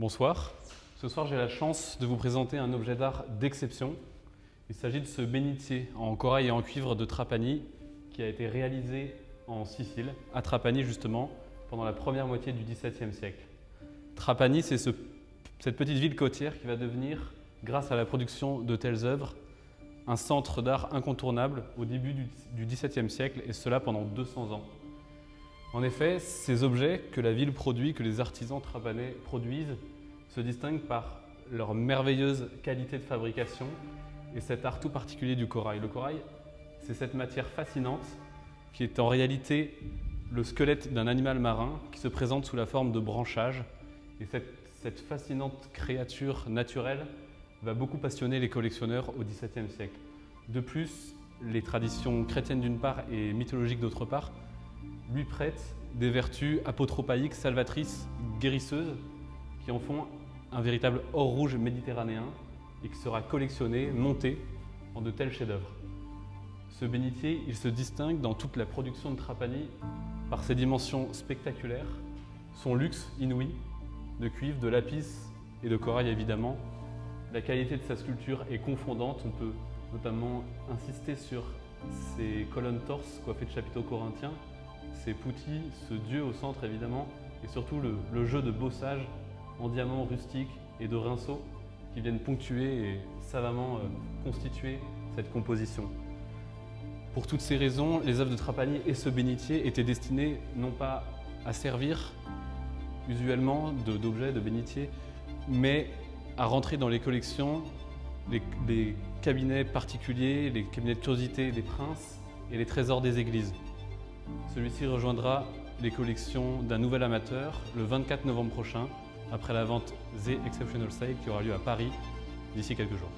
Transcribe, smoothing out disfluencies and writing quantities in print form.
Bonsoir. Ce soir, j'ai la chance de vous présenter un objet d'art d'exception. Il s'agit de ce bénitier en corail et en cuivre de Trapani qui a été réalisé en Sicile, à Trapani justement, pendant la première moitié du XVIIe siècle. Trapani, c'est cette petite ville côtière qui va devenir, grâce à la production de telles œuvres, un centre d'art incontournable au début du XVIIe siècle, et cela pendant 200 ans. En effet, ces objets que la ville produit, que les artisans trapanais produisent, se distinguent par leur merveilleuse qualité de fabrication et cet art tout particulier du corail. Le corail, c'est cette matière fascinante qui est en réalité le squelette d'un animal marin qui se présente sous la forme de branchages. Et cette fascinante créature naturelle va beaucoup passionner les collectionneurs au XVIIe siècle. De plus, les traditions chrétiennes d'une part et mythologiques d'autre part lui prêtent des vertus apotropaïques, salvatrices, guérisseuses, qui en font un véritable or rouge méditerranéen et qui sera collectionné, monté en de tels chefs-d'œuvre. Ce bénitier, il se distingue dans toute la production de Trapani par ses dimensions spectaculaires, son luxe inouï de cuivre, de lapis et de corail évidemment. La qualité de sa sculpture est confondante, on peut notamment insister sur ses colonnes torses coiffées de chapiteaux corinthiens, ses poutis, ce dieu au centre évidemment, et surtout le jeu de bossage en diamants rustiques et de rinceaux qui viennent ponctuer et savamment constituer cette composition. Pour toutes ces raisons, les œuvres de Trapani et ce bénitier étaient destinés non pas à servir usuellement d'objets, de bénitiers, mais à rentrer dans les collections, les cabinets particuliers, les cabinets de curiosité des princes et les trésors des églises. Celui-ci rejoindra les collections d'un nouvel amateur le 24 novembre prochain, après la vente The Exceptional Sale qui aura lieu à Paris d'ici quelques jours.